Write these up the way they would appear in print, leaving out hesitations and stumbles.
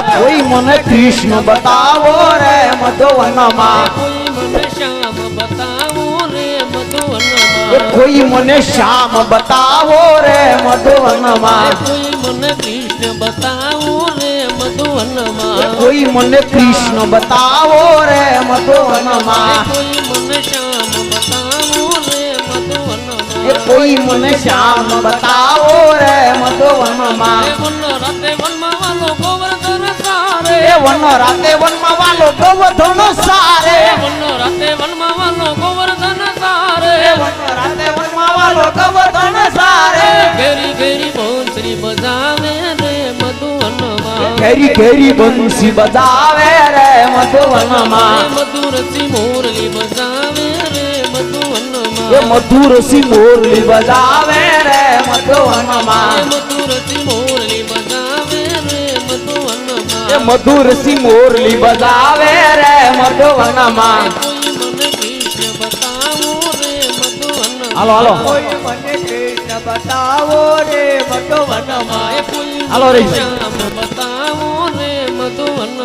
कोई मन कृष्ण बतावो रे मधुवन मां कोई मन श्याम बतावो रे मधुवन कोई मन श्याम बतावो रे मधुवन मां कोई मन कृष्ण बतावो रे मधुवन कोई मन कृष्ण बतावो रे मधुवन मां कोई मन श्याम बतावो रे मधुवन कोई मन श्याम बतावो रे मधुवन मां वन राते वनमा वालो गोवर्धन सारे वन राते वनमा वालो गोवर्धन सारे वन राते वनमा वालो गोवर्धन सारे वन राते वनमा वालो गोवर्धन सारे घेरी घेरी बांसुरी बजावे रे मधुवन घेरी घेरी बंसी बजावे रे मधुवन मां मधुर सी मुरली बजावे रे मधुवन ये मधुर सी मुरली बजावे रे मधुवन मां मधुर सी मुरली बजावे रे मधुवन ये मधुर सी मुरली बजावे रे मधुवन मां कोई मन कृष्ण बतावो रे मधुवन हालो हालो कोई मन कृष्ण बतावो रे मधुवन मां हालो रे श्याम बतावो रे मधुवन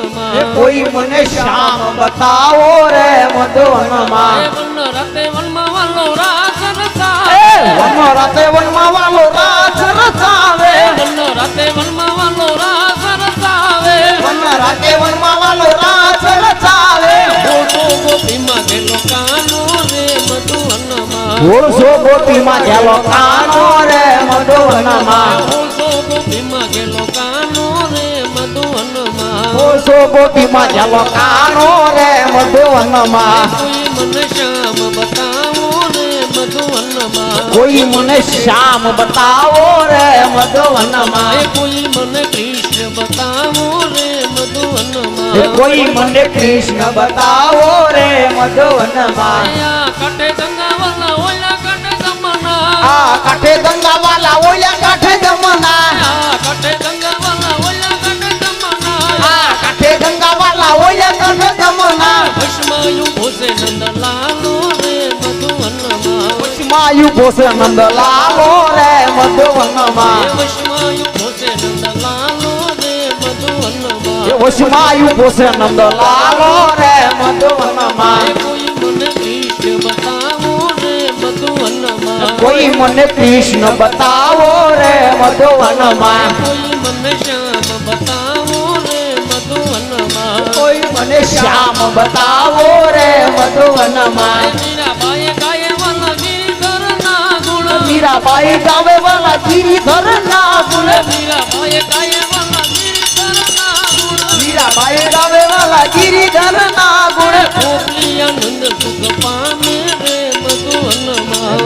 कोई मन श्याम बतावो रे मधुवन मां वन राते वनमा वालो रास ए रसावे वन राते वनमा वालो राज रचावे वन राते वनमा वालो रास रसावे वन राते वनमा वालो राज रचावे गोटो गोपी માં ગેલો કાનો રે મધુવન ઓળસો ગોપી માં ગેલો કાનો રે મધુવન માં ઓળસો ગોપી માં ગેલો કાનો રે મધુવન ઓળસો ગોપી માં ગેલો કાનો રે મધુવન માં કોઈ મને શ્યામ બતાવો રે મધુવન કોઈ મને શ્યામ બતાવો રે મધુવન માં કોઈ મને કૃષ્ણ બતાવો રે મધુવન કોઈ મને કૃષ્ણ બતાવો રે મધુવન માં કાંઠે ગંગા વાલા ઓલા કાંઠે જમના આ કાંઠે ગંગા વાલા ઓલા કાંઠે જમના કાંઠે ગંગા વાલા ઓલા કાંઠે જમના આ કાંઠે ગંગા વાલા ઓલા કાંઠે જમના વશમાયું ભોસે નંદલાલો રે મધુવન માયુ ભોસે નંદલાલો રે મધુવન માં વશમાયું ભોસે નંદલાલો રે મધુવન વશમાયુ ભોસે નંદલાલો રે મધુવન માં કોઈ મને કૃષ્ણ બતાવો રે મધુવન કોઈ મને કૃષ્ણ બતાવો રે મધુવન માં કોઈ મને શ્યામ બતાવો રે મધુવન કોઈ મને શ્યામ બતાવો રે મધુવન માં મીરાબાઈ ગાય વાલા ગીરધર ના ગુણ મીરાબાઈ ગાવે વાલા ગિરિધર ના ગુણ મીરાબાઈ ગાય વાલા ગીરધર ના ગુણ મીરાબાઈ ગાવે વાલા ગિરિધર ના ગુણ ગોપી આનંદ સુખ પામે રે મધુવન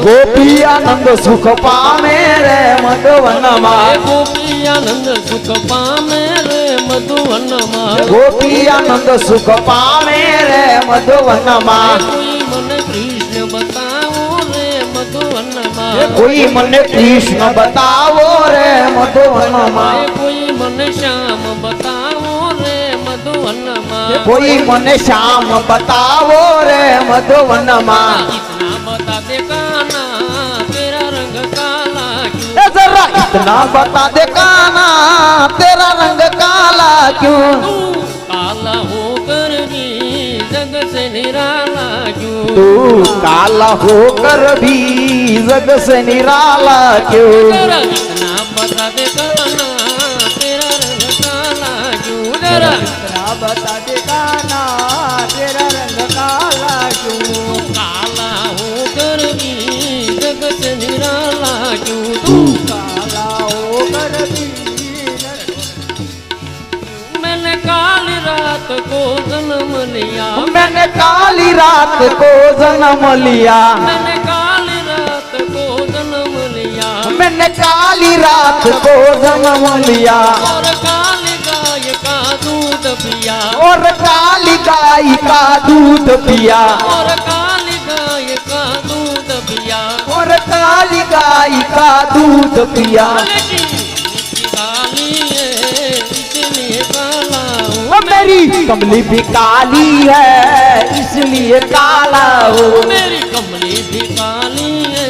ગોપી આનંદ સુખ પામે રે મધુવન માં ગોપી આનંદ સુખ પામે રે મધુવન ગોપી આનંદ સુખ પામે રે મધુવન માં કોઈ મને કૃષ્ણ બતાવો રે મધુવન કોઈ મને કૃષ્ણ બતાવો રે મધુવન માં કોઈ મને શ્યામ બતાવો રે મધુવન કોઈ મને શ્યામ બતાવો રે મધુવન માં इतना बता दे काना तेरा रंग काला क्यों जरा इतना बता दे काना तेरा रंग काला क्यों काला होकर भी जग से निराला क्यों तू काला होकर भी जग से निराला क्यों जरा इतना बता दे काना तेरा रंग काला क्यों जरा इतना बता दे काना तेरा रंग काला क्यों काला होकर भी जग से निराला क्यों तू काला होकर भी मैंने काली रात को जन्म लिया मैंने काली रात को जन्म लिया मैंने काली रात को जन्म लिया मैंने काली रात को जन्म लिया और काली गाय का दूध पिया और काली गाय का दूध पिया और काली गाय का दूध पिया और काली गाय का दूध पिया लेकिन इसकी काली है इसलिए काला हूँ वो मेरी कमली भी काली है इसलिए काला हो मेरी कमली भी काली है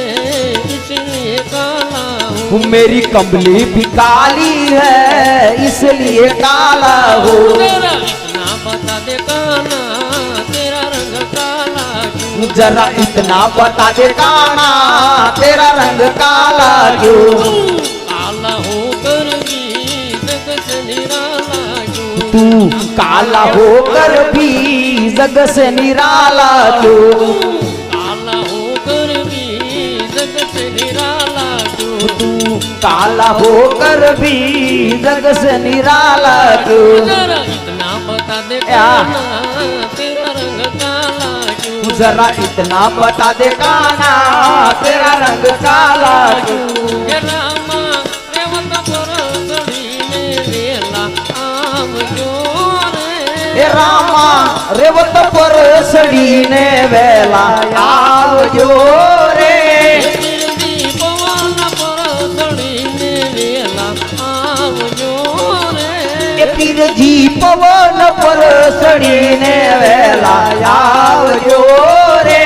इसलिए काला हूँ मेरी कमली भी काली है इसलिए काला हो तेरा इतना बता दे काना तेरा रंग काला क्यों जरा इतना बता दे काना तेरा रंग काला क्यों काला होकर भी जग से निराला क्यों तू काला होकर भी जग से निराला क्यों काला होकर भी जग से निराला क्यों तू काला होकर भी जग से निराला क्यों जरा इतना बता दे या। काना तेरा रंग काला क्यों जरा इतना बता दे काना तेरा रंग काला क्यों हे रामा रेवत पर सड़ीने वेला आवजो रे हे रामा रेवत पर सड़ीने वेला आवजो रे गिरदी पवन पर सड़ीने वेला आवजो रे ए पीर जी पवन पर सड़ीने वेला आवजो रे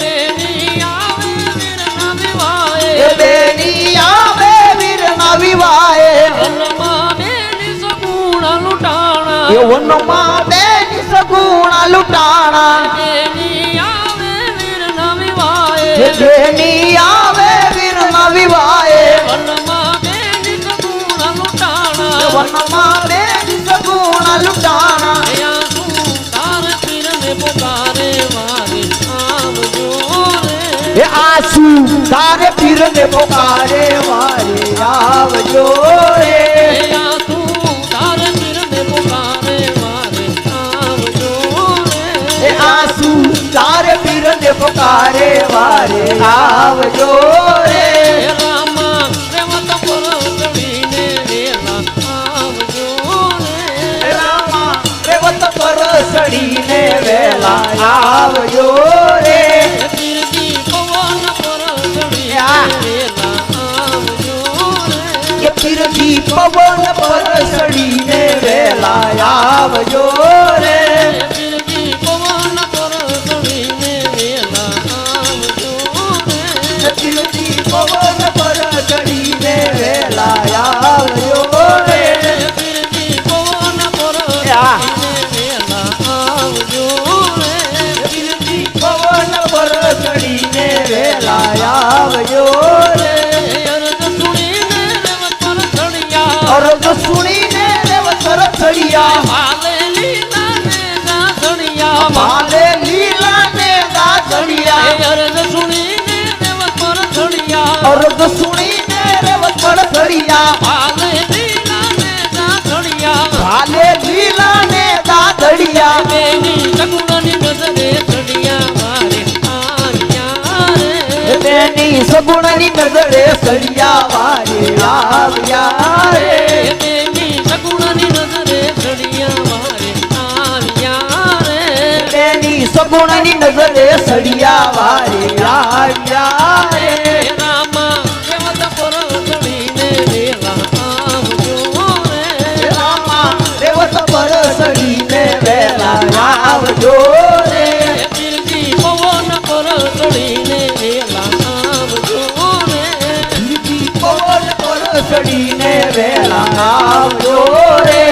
बेनी आवे वीर ना विवाए ए बेनी आवे वीर ना विवाए वनमा बेनी सगुण लुटाना ए वनमा बेनी सगुण लुटाना बेनी आवे वीर ना विवाए ए बेनी आवे वीर ना विवाए वनमा बेनी सगुण लुटाना वनमा बेनी सगुण लुटाना या तू तार पीर ने पुकारे मारे आवजो रे ए आंसू तारे पीर ने पुकारे मारे आवजो रे या तू तार पीर ने पुकारे मारे आवजो रे ए आंसू तारे पीर ने पुकारे मारे आवजो रे हे रामा रेवत पर सड़ीने वेला आवजो रे रामा रेवत पर सड़ीने वेला आवजो रे गिरदी पवन पर या। सड़ीने वेला आवजो रे ये पीर जी पवन पर सड़ीने वेला आवजो रे गिरदी पवन पर सड़ीने वेला आवजो रे पीर जी पवन पर सड़ीने वेला आवजो रे गिरदी पवन पर या। सड़ीने वेला आवजो रे पीर जी पवन पर सड़ीने वेला आवजो रे अर्ज सुनीने रेवत पर सड़िया और जो सुनी ने रेवत पर सड़िया भाले लीला ने गा सड़िया भाले लीला ने गा सड़िया अर्ज सुनीने रेवत पर सड़िया और जो सुनी ने रेवत पर सड़िया भाले लीला ने गा सड़िया भाले लीला ने गा सड़िया बेनी सगुणनी नजरे सड़िया मारे आया रे तेनी सगुणनी नजरे सड़िया वारे आवया रे बेनी सगुणनी नजरे सड़िया मारे आया रे तेनी सगुणनी नजरे सड़िया वारे आवया रे रामा रेवत पर सड़ीने वेला आवजो रे रामा रेवत पर सड़ीने वेला आवजो रे गिरदी पवन पर सड़ीने वेला आवजो रे गिरदी पवन पर सड़ीने वेला आवजो रे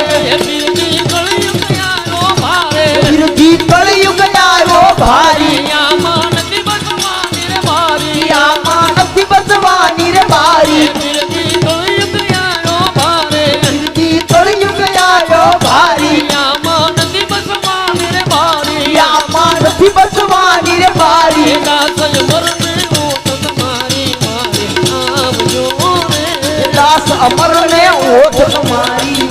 गिरदी कलयुग आयो भारे गिरदी कलयुग आयो भारी या मानती बसवानी रे भारी या मानती बसवानी रे भारी गिरदी कलयुग आयो भारे गिरदी कलयुग आयो भारी या मानती बसवानी रे भारी या मानती बसवानी रे भारी दास मरने ओट तुम्हारी मारे आवजो रे दास अमर ने ओठ तुम्हारी